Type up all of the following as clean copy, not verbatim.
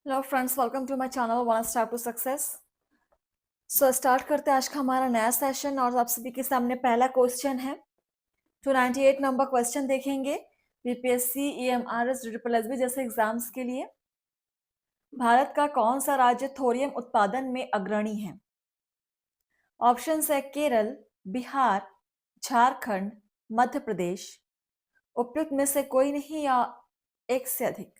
Hello friends, welcome to my channel one step to success. Start करते हैं आज का हमारा नया सेशन और आप सभी के सामने पहला क्वेश्चन है। 298 नंबर क्वेश्चन देखेंगे बीपीएससी, ईएमआरएस, डीडीपीएसबी जैसे एग्जाम्स के लिए। भारत का कौन सा राज्य थोरियम उत्पादन में अग्रणी है? ऑप्शन है केरल, बिहार, झारखंड, मध्य प्रदेश। उपयुक्त में से कोई नहीं या एक से अधिक।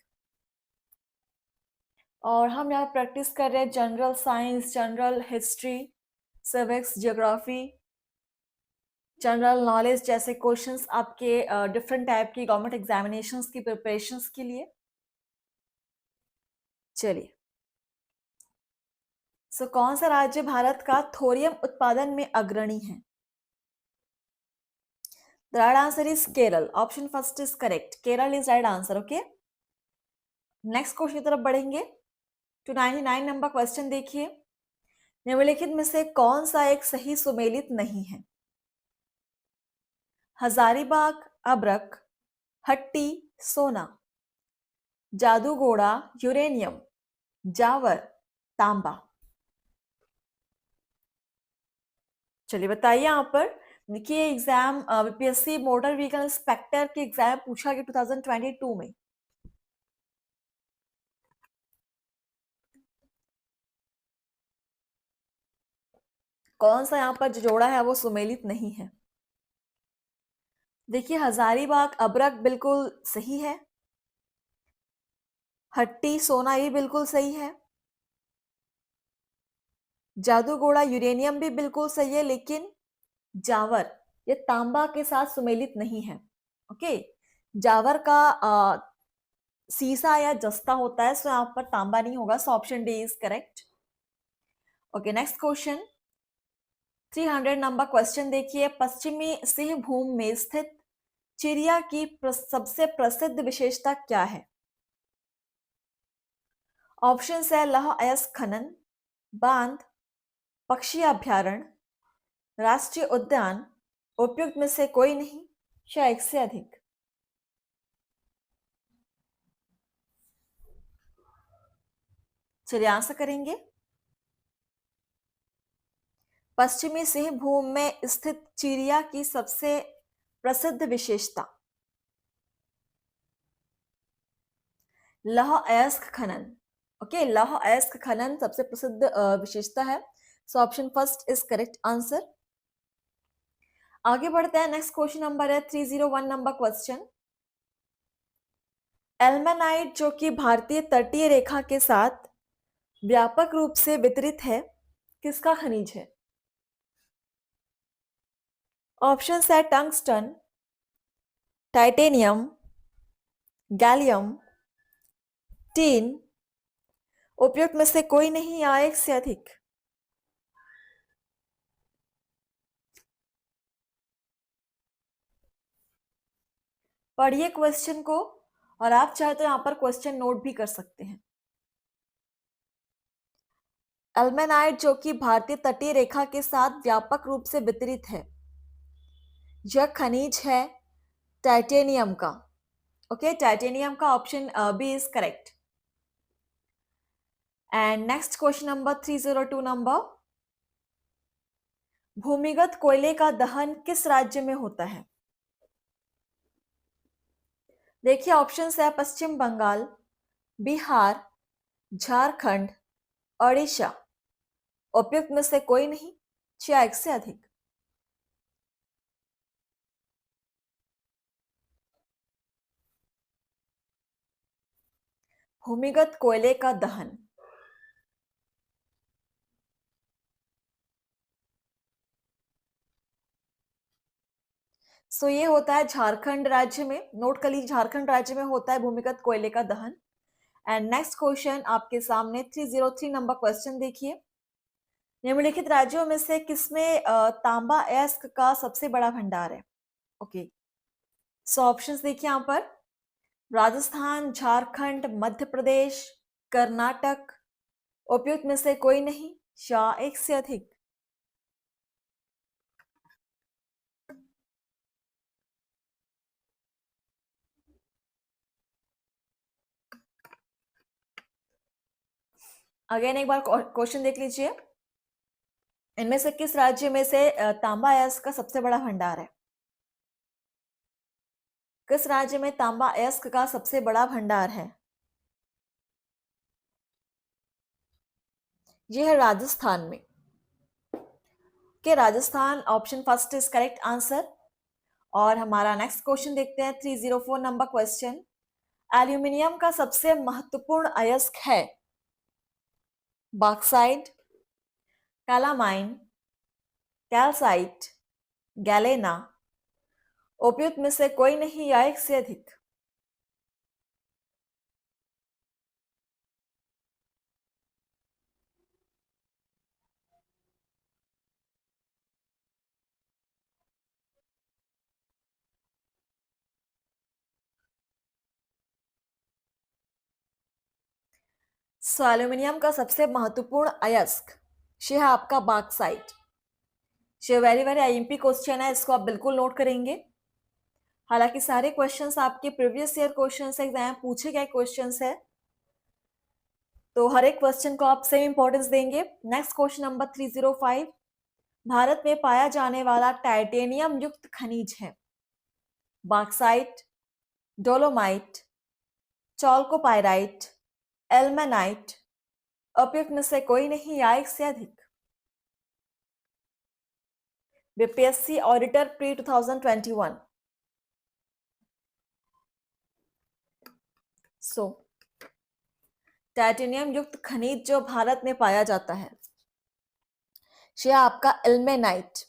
और हम यहाँ प्रैक्टिस कर रहे हैं general science, general history, civics, geography, general knowledge जैसे क्वेश्चंस आपके डिफरेंट टाइप की गवर्नमेंट एग्जामिनेशंस की प्रिपरेशंस के लिए। चलिए, कौन सा राज्य भारत का थोरियम उत्पादन में अग्रणी है? The right answer is Kerala. Option first is correct, Kerala is right answer. Okay, next question की तरफ बढ़ेंगे। 299 नंबर क्वेश्चन देखिए। निम्नलिखित में से कौन सा एक सही सुमेलित नहीं है? हजारीबाग अब्रक, हट्टी सोना, जादूगोड़ा यूरेनियम, जावर तांबा। चलिए बताइए यहाँ पर। देखिए exam BPSC motor vehicle inspector के एग्जाम पूछा गया 2022 में। कौन सा यहाँ पर जो जोड़ा है वो सुमेलित नहीं है? देखिए हजारीबाग अबरक बिल्कुल सही है, हट्टी सोना ये बिल्कुल सही है, जादूगोड़ा यूरेनियम भी बिल्कुल सही है, लेकिन जावर ये तांबा के साथ सुमेलित नहीं है। ओके, जावर का सीसा या जस्ता होता है, सो यहाँ पर तांबा नहीं होगा। सो option D is correct. Okay, next question 300 number question देखिए। पश्चिमी सिंहभूम में स्थित चिड़िया की सबसे प्रसिद्ध विशेषता क्या है? ऑप्शन है लौह अयस्क खनन, बांध, पक्षी अभ्यारण्य, राष्ट्रीय उद्यान। उपयुक्त में से कोई नहीं या एक से अधिक। चलिए आंसर करेंगे। पश्चिमी सिंहभूम में स्थित चिड़िया की सबसे प्रसिद्ध विशेषता लौह अयस्क खनन। ओके, लौह अयस्क खनन सबसे प्रसिद्ध विशेषता है। So option first is correct answer. आगे बढ़ते हैं। नेक्स्ट क्वेश्चन नंबर है 301 नंबर क्वेश्चन। एल्मेनाइट जो कि भारतीय तटीय रेखा के साथ व्यापक रूप से वितरित है, किसका खनिज है? ऑप्शन है टंगस्टन, टाइटेनियम, गैलियम, टीन। उपयुक्त में से कोई नहीं या एक से अधिक। पढ़िए क्वेश्चन को और आप चाहे तो यहां पर क्वेश्चन नोट भी कर सकते हैं। एल्मेनाइट जो कि भारतीय तटीय रेखा के साथ व्यापक रूप से वितरित है, यह खनिज है टाइटेनियम का। ओके, टाइटेनियम का option B is correct. And next question number 302 number. भूमिगत कोयले का दहन किस राज्य में होता है? देखिए ऑप्शंस है पश्चिम बंगाल, बिहार, झारखंड, ओडिशा। उपयुक्त में से कोई नहीं या एक से अधिक। भूमिगत कोयले का दहन ये होता है झारखंड राज्य में। नोट कर लीजिए, झारखंड राज्य में होता है भूमिगत कोयले का दहन। एंड नेक्स्ट क्वेश्चन आपके सामने 303 नंबर क्वेश्चन देखिए। निम्नलिखित राज्यों में से किसमें तांबा अयस्क का सबसे बड़ा भंडार है? ओके, सो ऑप्शंस देखिए यहाँ पर। राजस्थान, झारखंड, मध्य प्रदेश, कर्नाटक। उपयुक्त में से कोई नहीं या एक से अधिक। अगेन एक बार क्वेश्चन देख लीजिए। इनमें से किस राज्य में से तांबा अयस्क का सबसे बड़ा भंडार है? किस राज्य में तांबा अयस्क का सबसे बड़ा भंडार है? यह है राजस्थान में। के Rajasthan option first is correct answer. और हमारा नेक्स्ट क्वेश्चन देखते हैं, 304 नंबर क्वेश्चन। एल्यूमिनियम का सबसे महत्वपूर्ण अयस्क है बॉक्साइट, कैलामाइन, कैल्साइट, गैलेना। उपयुक्त में से कोई नहीं या एक से अधिक? सो एल्यूमिनियम का सबसे महत्वपूर्ण अयस्क ये है आपका बॉक्साइट। ये वेरी वेरी आईएमपी क्वेश्चन है, इसको आप बिल्कुल नोट करेंगे। हालांकि सारे क्वेश्चंस आपके प्रीवियस ईयर क्वेश्चंस एग्जाम पूछे गए क्वेश्चंस है, तो हर एक क्वेश्चन को आप सेम इंपॉर्टेंस देंगे। Next question number 305। भारत में पाया जाने वाला टाइटेनियम युक्त खनिज है बॉक्साइट, डोलोमाइट, चॉल्कोपाइराइट, एल्मेनाइट। उपयुक्त में से कोई नहीं या एक से अधिक? BPSC auditor pre 2021। सो टाइटेनियम युक्त खनिज जो भारत में पाया जाता है यह आपका एल्मेनाइट।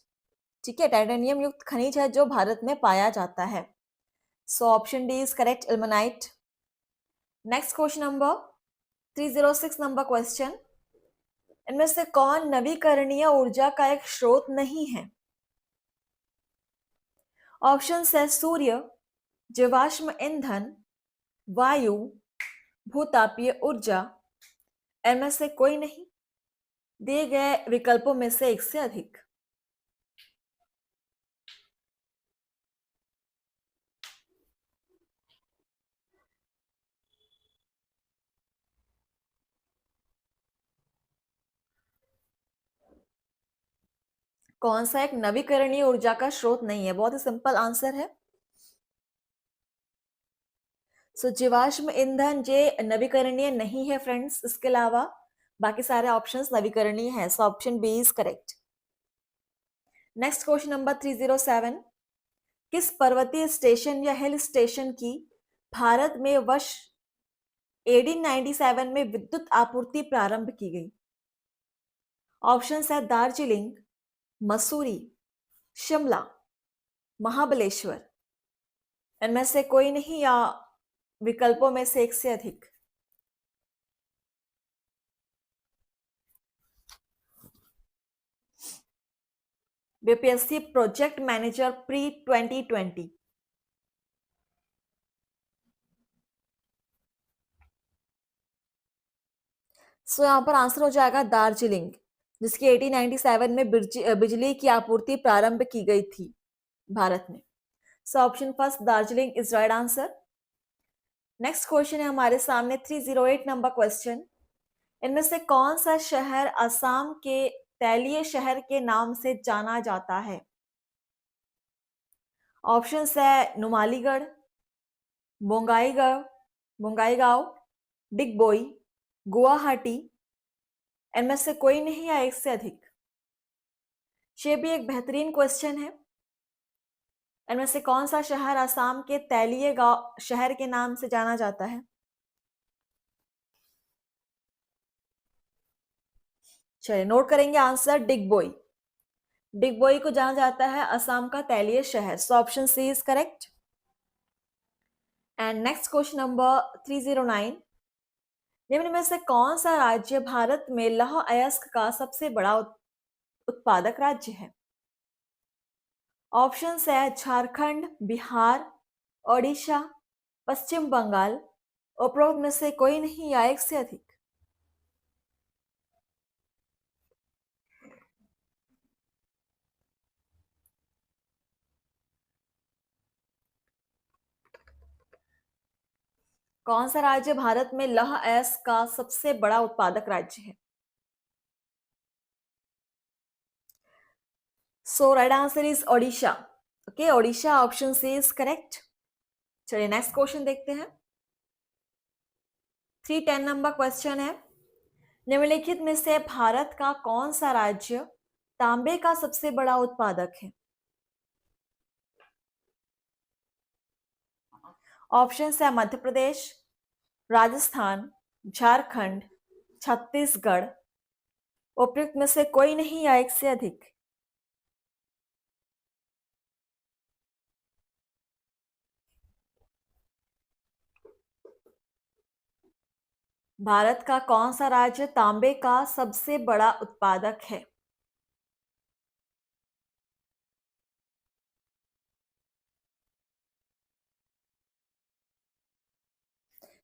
ठीक है, टाइटेनियम युक्त खनिज है जो भारत में पाया जाता है। So option D is correct, ilmenite. Next question number 306 number question. इनमें से कौन नवीकरणीय ऊर्जा का एक स्रोत नहीं है? ऑप्शन है सूर्य, जीवाश्म ईंधन, वायु, भूतापीय ऊर्जा। इनमें से कोई नहीं, दिए गए विकल्पों में से एक से अधिक? कौन सा एक नवीकरणीय ऊर्जा का स्रोत नहीं है? बहुत ही सिंपल आंसर है। सो जीवाश्म ईंधन जे नवीकरणीय नहीं है फ्रेंड्स, इसके अलावा बाकी सारे ऑप्शंस नवीकरणीय है। So option B is correct. Next question number 307। किस पर्वतीय स्टेशन या हिल स्टेशन की भारत में वर्ष 1897 में विद्युत आपूर्ति प्रारंभ की गई? ऑप्शन है दार्जिलिंग, मसूरी, शिमला, महाबलेश्वर। इनमें से कोई नहीं या विकल्पों में से एक से अधिक? BPSC project manager pre 2020। सो यहाँ पर आंसर हो जाएगा दार्जिलिंग, जिसकी 1897 में बिजली की आपूर्ति प्रारंभ की गई थी भारत में। सो option first Darjeeling is right answer. Next question है हमारे सामने 308 नंबर क्वेश्चन। इनमें से कौन सा शहर असम के तैलीय शहर के नाम से जाना जाता है? ऑप्शन है नुमालीगढ़, बोंगाईगढ़, बोंगाईगांव, डिगबोई, गुवाहाटी। इनमें से कोई नहीं या एक से अधिक? ये भी एक बेहतरीन क्वेश्चन है। इनमें से कौन सा शहर असम के तैलीय गांव शहर के नाम से जाना जाता है? चलिए नोट करेंगे आंसर, डिगबोई। डिगबोई को जाना जाता है असम का तैलीय शहर। So option C is correct. And next question number 309। निम्न में से कौन सा राज्य भारत में लौह अयस्क का सबसे बड़ा उत्पादक राज्य है? ऑप्शन है झारखंड, बिहार, ओडिशा, पश्चिम बंगाल। उपरोक्त में से कोई नहीं या एक से अधिक? कौन सा राज्य भारत में लौह अयस्क का सबसे बड़ा उत्पादक राज्य है? So right answer is Odisha. Okay, Odisha option C is correct. चलिए नेक्स्ट क्वेश्चन देखते हैं। 310 नंबर क्वेश्चन है, निम्नलिखित में से भारत का कौन सा राज्य तांबे का सबसे बड़ा उत्पादक है? ऑप्शन है मध्य प्रदेश, राजस्थान, झारखंड, छत्तीसगढ़। उपयुक्त में से कोई नहीं या एक से अधिक? भारत का कौन सा राज्य तांबे का सबसे बड़ा उत्पादक है?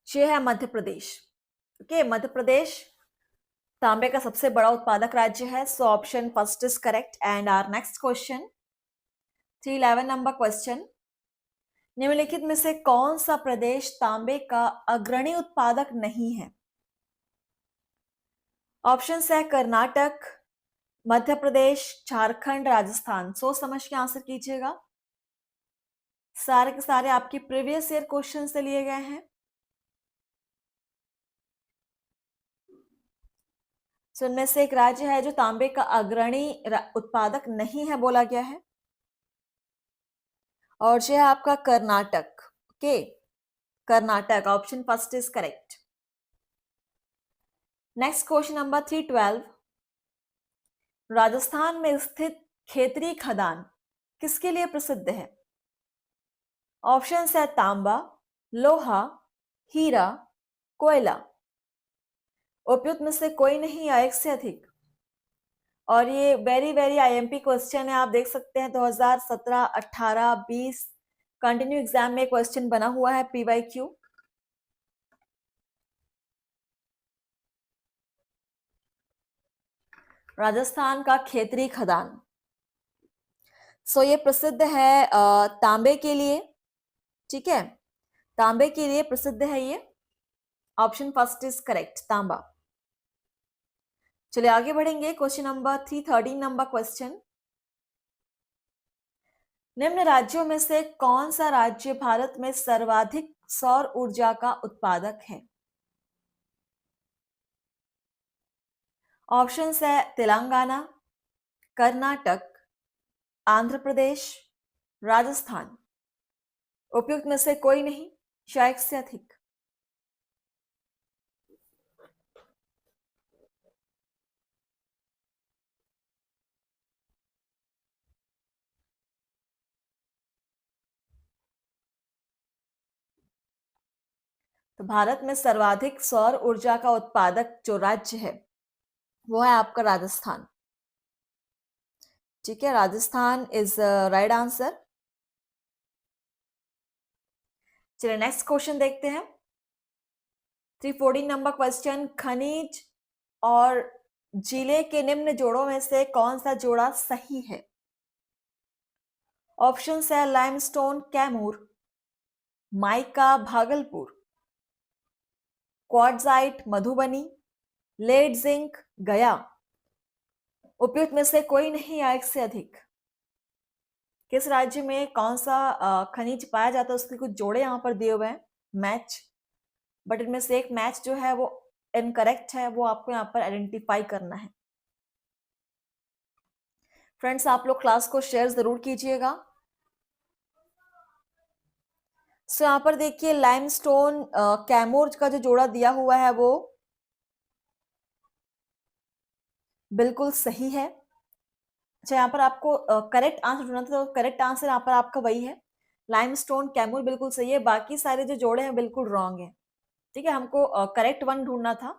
ये है मध्य प्रदेश। ओके, मध्य प्रदेश तांबे का सबसे बड़ा उत्पादक राज्य है। So option first is correct. And our next question, 311 number question, निम्नलिखित में से कौन सा प्रदेश तांबे का अग्रणी उत्पादक नहीं है? ऑप्शन है कर्नाटक, मध्य प्रदेश, झारखंड, राजस्थान। सोच समझ के आंसर कीजिएगा। सारे के सारे आपके प्रीवियस ईयर क्वेश्चन से लिए गए हैं। सो इनमें से एक राज्य है जो तांबे का अग्रणी उत्पादक नहीं है बोला गया है, और जो है आपका Karnataka. Okay, Karnataka option first is correct. Next question number 312, Rajasthan में स्थित खेतरी खदान किसके लिए प्रसिद्ध है? ऑप्शन है तांबा, लोहा, हीरा, कोयला। उपयुक्त में से कोई नहीं या एक से अधिक? और ये वेरी वेरी आईएमपी क्वेश्चन है, आप देख सकते हैं 2017, 18, 20 कंटिन्यू एग्जाम में क्वेश्चन बना हुआ है पीवाईक्यू। राजस्थान का खेतरी खदान, सो ये प्रसिद्ध है तांबे के लिए। ठीक है, तांबे के लिए प्रसिद्ध है ये। ऑप्शन फर्स्ट इज करेक्ट, तांबा। चलिए आगे बढ़ेंगे। क्वेश्चन नंबर 313 नंबर क्वेश्चन, निम्न राज्यों में से कौन सा राज्य भारत में सर्वाधिक सौर ऊर्जा का उत्पादक है? ऑप्शन है तेलंगाना, कर्नाटक, आंध्र प्रदेश, राजस्थान। उपयुक्त में से कोई नहीं या एक से अधिक? तो भारत में सर्वाधिक सौर ऊर्जा का उत्पादक जो राज्य है वो है आपका राजस्थान। ठीक है, राजस्थान इज राइट आंसर। चलिए नेक्स्ट क्वेश्चन देखते हैं। 314 नंबर क्वेश्चन, खनिज और जिले के निम्न जोड़ों में से कौन सा जोड़ा सही है? ऑप्शन है limestone Kaimur, mica Bhagalpur, quartzite Madhubani, lead zinc Gaya. उपयुक्त में से कोई नहीं या एक से अधिक? किस राज्य में कौन सा खनिज पाया जाता है उसके कुछ जोड़े यहाँ पर दिए हुए हैं, मैच, बट इनमें से एक मैच जो है वो इनकरेक्ट है, वो आपको यहाँ पर आइडेंटिफाई करना है। फ्रेंड्स आप लोग क्लास को शेयर जरूर कीजिएगा। सो यहाँ पर देखिए लाइमस्टोन कैमूर का जो जोड़ा दिया हुआ है वो बिल्कुल सही है। अच्छा, यहाँ पर आपको करेक्ट आंसर ढूंढना था, तो करेक्ट आंसर यहाँ पर आपका वही है, लाइमस्टोन कैमूर बिल्कुल सही है। बाकी सारे जो जोड़े हैं बिल्कुल रॉन्ग है। ठीक है, हमको करेक्ट वन ढूंढना था।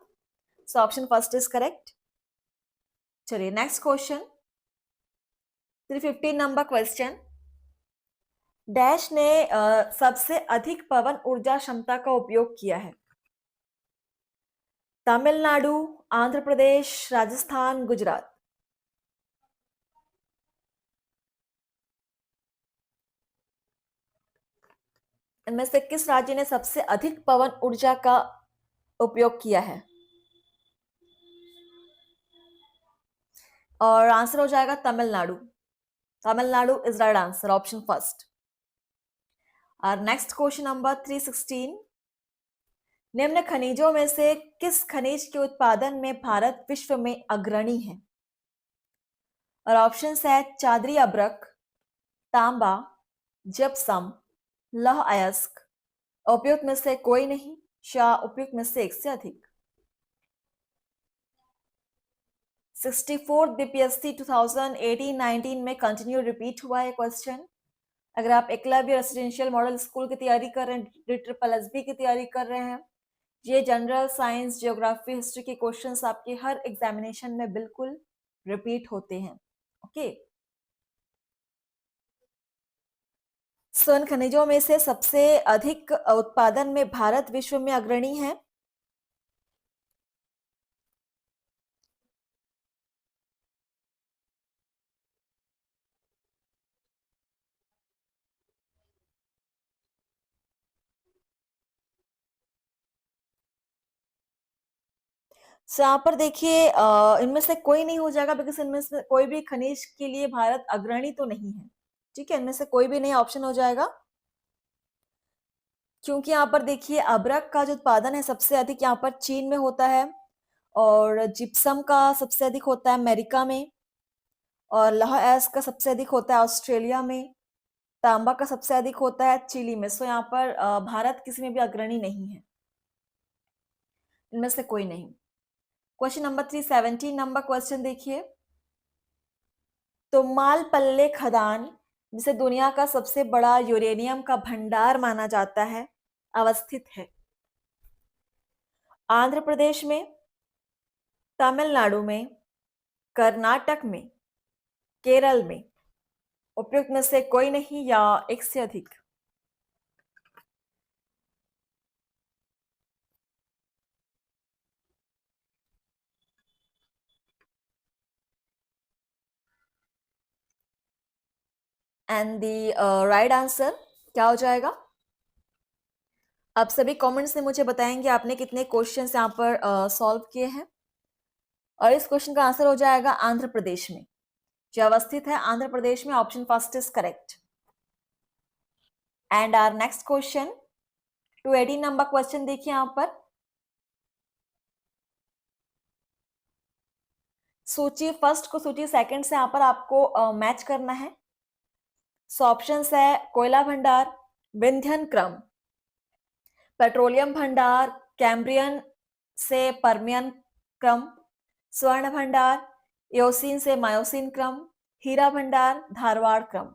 So option first is correct. चलिए next question, 315 number question, dash ने सबसे अधिक पवन ऊर्जा क्षमता का उपयोग किया है? तमिलनाडु, आंध्र प्रदेश, राजस्थान, गुजरात। इनमें से किस राज्य ने सबसे अधिक पवन ऊर्जा का उपयोग किया है? और आंसर हो जाएगा Tamil Nadu. Tamil Nadu is right answer, option first. और नेक्स्ट क्वेश्चन नंबर 316, निम्न खनिजों में से किस खनिज के उत्पादन में भारत विश्व में अग्रणी है? और ऑप्शन है चादरी अब्रक, तांबा, जिप्सम, लौह अयस्क, उपयुक्त में से कोई नहीं या उपयुक्त में से एक से अधिक। 64 बीपीएससी 2018-19 में कंटिन्यू रिपीट हुआ है क्वेश्चन। अगर आप एकलव्य रेसिडेंशियल मॉडल स्कूल की तैयारी कर रहे हैं, DSSB की तैयारी कर रहे हैं, ये जनरल साइंस, ज्योग्राफी, हिस्ट्री के क्वेश्चंस आपके हर एग्जामिनेशन में बिल्कुल रिपीट होते हैं। ओके, स्वर्ण खनिजों में से सबसे अधिक उत्पादन में भारत विश्व में अग्रणी है। यहाँ पर देखिए इनमें से कोई नहीं हो जाएगा, बिकॉज इनमें से कोई भी खनिज के लिए भारत अग्रणी तो नहीं है। ठीक है, इनमें से कोई भी नहीं ऑप्शन हो जाएगा, क्योंकि यहाँ पर देखिए अब्रक का जो उत्पादन है सबसे अधिक यहाँ पर चीन में होता है, और जिप्सम का सबसे अधिक होता है अमेरिका में, और लौह अयस्क का सबसे अधिक होता है ऑस्ट्रेलिया में, तांबा का सबसे अधिक होता है चिली में। सो यहाँ पर भारत किसी में भी अग्रणी नहीं है, इनमें से कोई नहीं। क्वेश्चन नंबर 317 नंबर क्वेश्चन देखिए, तो मालपल्ले खदान, जिसे दुनिया का सबसे बड़ा यूरेनियम का भंडार माना जाता है, अवस्थित है आंध्र प्रदेश में, तमिलनाडु में, कर्नाटक में, केरल में, उपयुक्त में से कोई नहीं या एक से अधिक। एंड द राइट आंसर क्या हो जाएगा? आप सभी कमेंट्स में मुझे बताएंगे आपने कितने क्वेश्चंस यहाँ पर सॉल्व किए हैं, और इस क्वेश्चन का आंसर हो जाएगा आंध्र प्रदेश में, जो अवस्थित है आंध्र प्रदेश में। Option first is correct. And our next question 218 number question देखिए यहाँ पर, सूची फर्स्ट को सूची सेकंड से यहाँ पर आपको मैच करना है। सो ऑप्शंस है कोयला भंडार, विंध्यन क्रम, पेट्रोलियम भंडार कैम्ब्रियन से पर्मियन क्रम, स्वर्ण भंडार एओसिन से मायोसिन क्रम, हीरा भंडार धारवाड़ क्रम।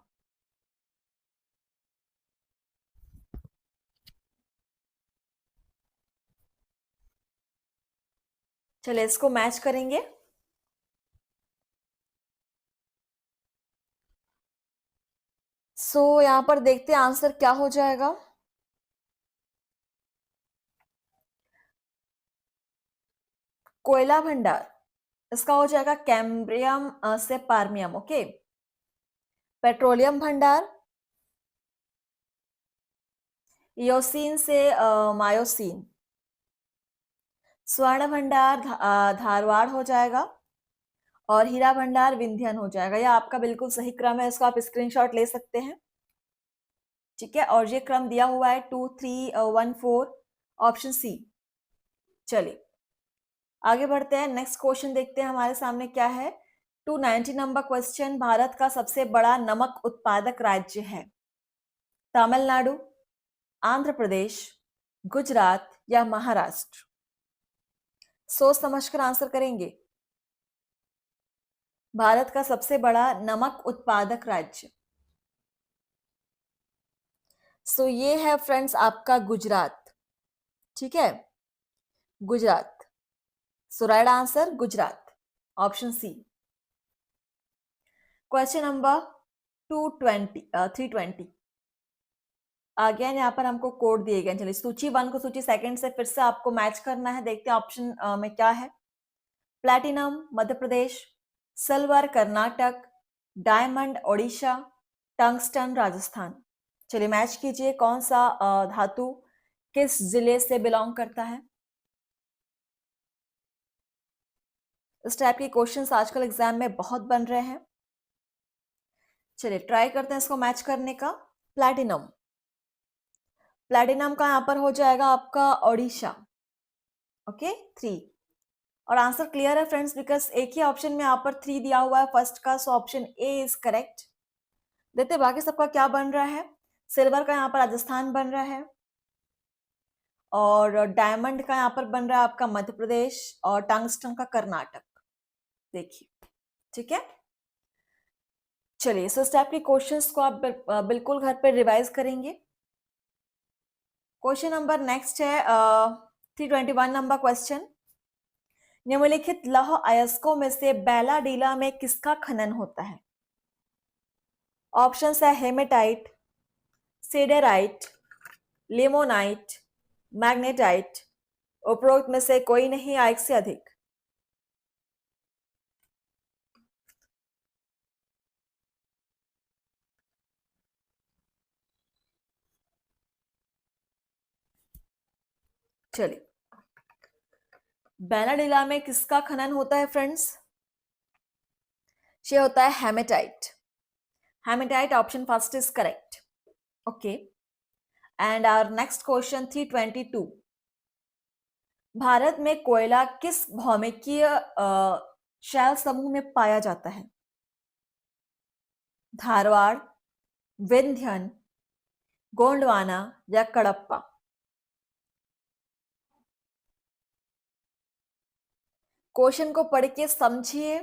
चलिए इसको मैच करेंगे। सो यहां पर देखते हैं आंसर क्या हो जाएगा। कोयला भंडार, इसका हो जाएगा कैम्ब्रियम से पार्मियम। ओके, पेट्रोलियम भंडार एओसिन से मायोसिन, स्वर्ण भंडार धारवाड़ हो जाएगा, और हीरा भंडार विंध्यन हो जाएगा। यह आपका बिल्कुल सही क्रम है, इसको आप स्क्रीनशॉट ले सकते हैं। ठीक है, और ये क्रम दिया हुआ है 2 3 1 4, ऑप्शन सी। चलिए आगे बढ़ते हैं, नेक्स्ट क्वेश्चन देखते हैं हमारे सामने क्या है। 290 नंबर क्वेश्चन, भारत का सबसे बड़ा नमक उत्पादक राज्य है तमिलनाडु, आंध्र प्रदेश, गुजरात या महाराष्ट्र? सोच समझकर आंसर करेंगे। भारत का सबसे बड़ा नमक उत्पादक राज्य, सो ये है फ्रेंड्स आपका गुजरात। ठीक है, Gujarat. So right answer Gujarat, option C. Question number 320 again यहाँ पर हमको कोड दिए गए। चलिए सूची 1 को सूची सेकंड से फिर से आपको मैच करना है। देखते हैं ऑप्शन में क्या है। Platinum Madhya Pradesh, silver Karnataka, diamond Odisha, tungsten Rajasthan. चलिए मैच कीजिए, कौन सा धातु किस जिले से बिलोंग करता है। इस टाइप के क्वेश्चंस आजकल एग्जाम में बहुत बन रहे हैं। चलिए ट्राई करते हैं इसको मैच करने का। प्लैटिनम, प्लैटिनम का यहाँ पर हो जाएगा आपका ओडिशा। ओके 3। और आंसर क्लियर है फ्रेंड्स, बिकॉज एक ही ऑप्शन में यहाँ पर 3 दिया हुआ है फर्स्ट का, so option A is correct. देखते बाकी सबका क्या बन रहा है। सिल्वर का यहाँ पर राजस्थान बन रहा है, और डायमंड का यहाँ पर बन रहा है आपका मध्य प्रदेश, और टंगस्टन का कर्नाटक। देखिए ठीक है। चलिए सो इस टाइप के क्वेश्चंस को आप बिल्कुल घर पे रिवाइज करेंगे। क्वेश्चन नंबर नेक्स्ट है 321 नंबर क्वेश्चन। निम्नलिखित लौह अयस्कों में से बैलाडीला में किसका खनन होता है। ऑप्शंस है हेमेटाइट, सेडेराइट, लिमोनाइट, मैग्नेटाइट। उपरोक्त में से कोई नहीं या एक से अधिक। चलिए बैलाडीला में किसका खनन होता है फ्रेंड्स। ये होता है hematite. Hematite option first is correct. Okay and our next question 322। Bharat में कोयला किस भौमिकीय शैल समूह में पाया जाता है। धारवाड़, विंध्यन, गोंडवाना या कडप्पा। क्वेश्चन को पढ़ के समझिए।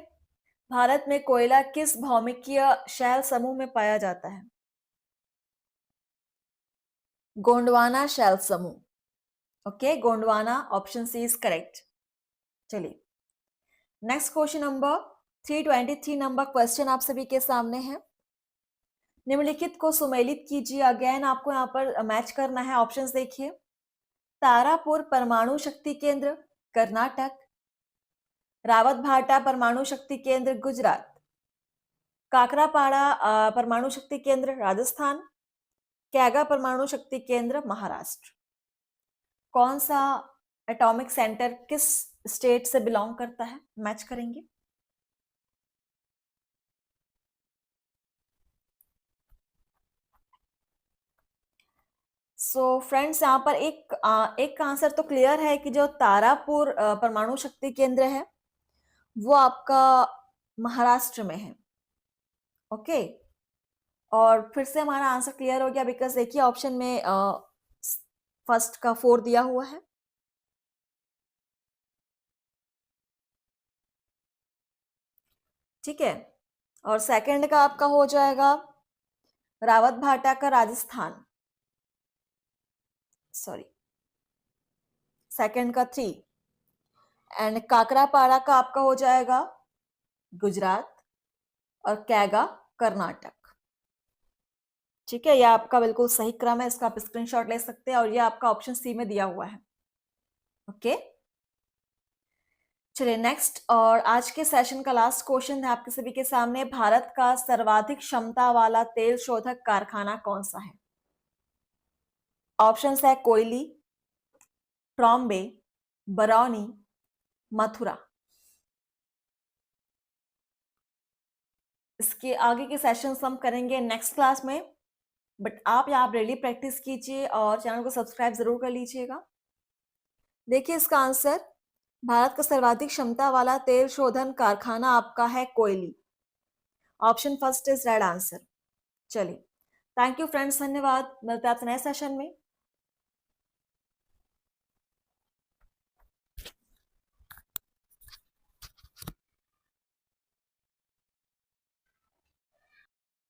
भारत में कोयला किस भौमिकीय शैल समूह में पाया जाता है। गोंडवाना शैल समूह। Okay Gondwana option C is correct. चलिए next question number 323 number question आप सभी के सामने है। निम्नलिखित को सुमेलित कीजिए। अगेन आपको यहाँ पर मैच करना है। ऑप्शंस देखिए। तारापुर परमाणु शक्ति केंद्र कर्नाटक, रावत भाटा परमाणु शक्ति केंद्र गुजरात, काकरापाड़ा परमाणु शक्ति केंद्र राजस्थान, कैगा परमाणु शक्ति केंद्र महाराष्ट्र। कौन सा एटॉमिक सेंटर किस स्टेट से बिलोंग करता है, मैच करेंगे। सो फ्रेंड्स यहाँ पर एक आंसर तो क्लियर है कि जो तारापुर परमाणु शक्ति केंद्र है वो आपका महाराष्ट्र में है। ओके और फिर से हमारा आंसर क्लियर हो गया, बिकॉज एक ही ऑप्शन में फर्स्ट का 4 दिया हुआ है। ठीक है और सेकंड का आपका हो जाएगा रावत भाटा का राजस्थान, सॉरी सेकंड का 3, एंड काकरापाड़ा का आपका हो जाएगा गुजरात, और कैगा कर्नाटक। ठीक है, यह आपका बिल्कुल सही क्रम है, इसका आप स्क्रीनशॉट ले सकते हैं, और यह आपका ऑप्शन सी में दिया हुआ है। ओके चलिए नेक्स्ट, और आज के सेशन का लास्ट क्वेश्चन है आपके सभी के सामने। भारत का सर्वाधिक क्षमता वाला तेल शोधक कारखाना कौन सा है। ऑप्शंस है कोयली, ट्रॉम्बे, बरौनी, मथुरा। इसके आगे के सेशंस हम करेंगे नेक्स्ट क्लास में, बट आप यहाँ डेली प्रैक्टिस कीजिए और चैनल को सब्सक्राइब जरूर कर लीजिएगा। देखिए इसका आंसर, भारत का सर्वाधिक क्षमता वाला तेल शोधन कारखाना आपका है Koyali. Option first is right answer. चलिए थैंक यू फ्रेंड्स, धन्यवाद। मिलते हैं आपसे नए सेशन में।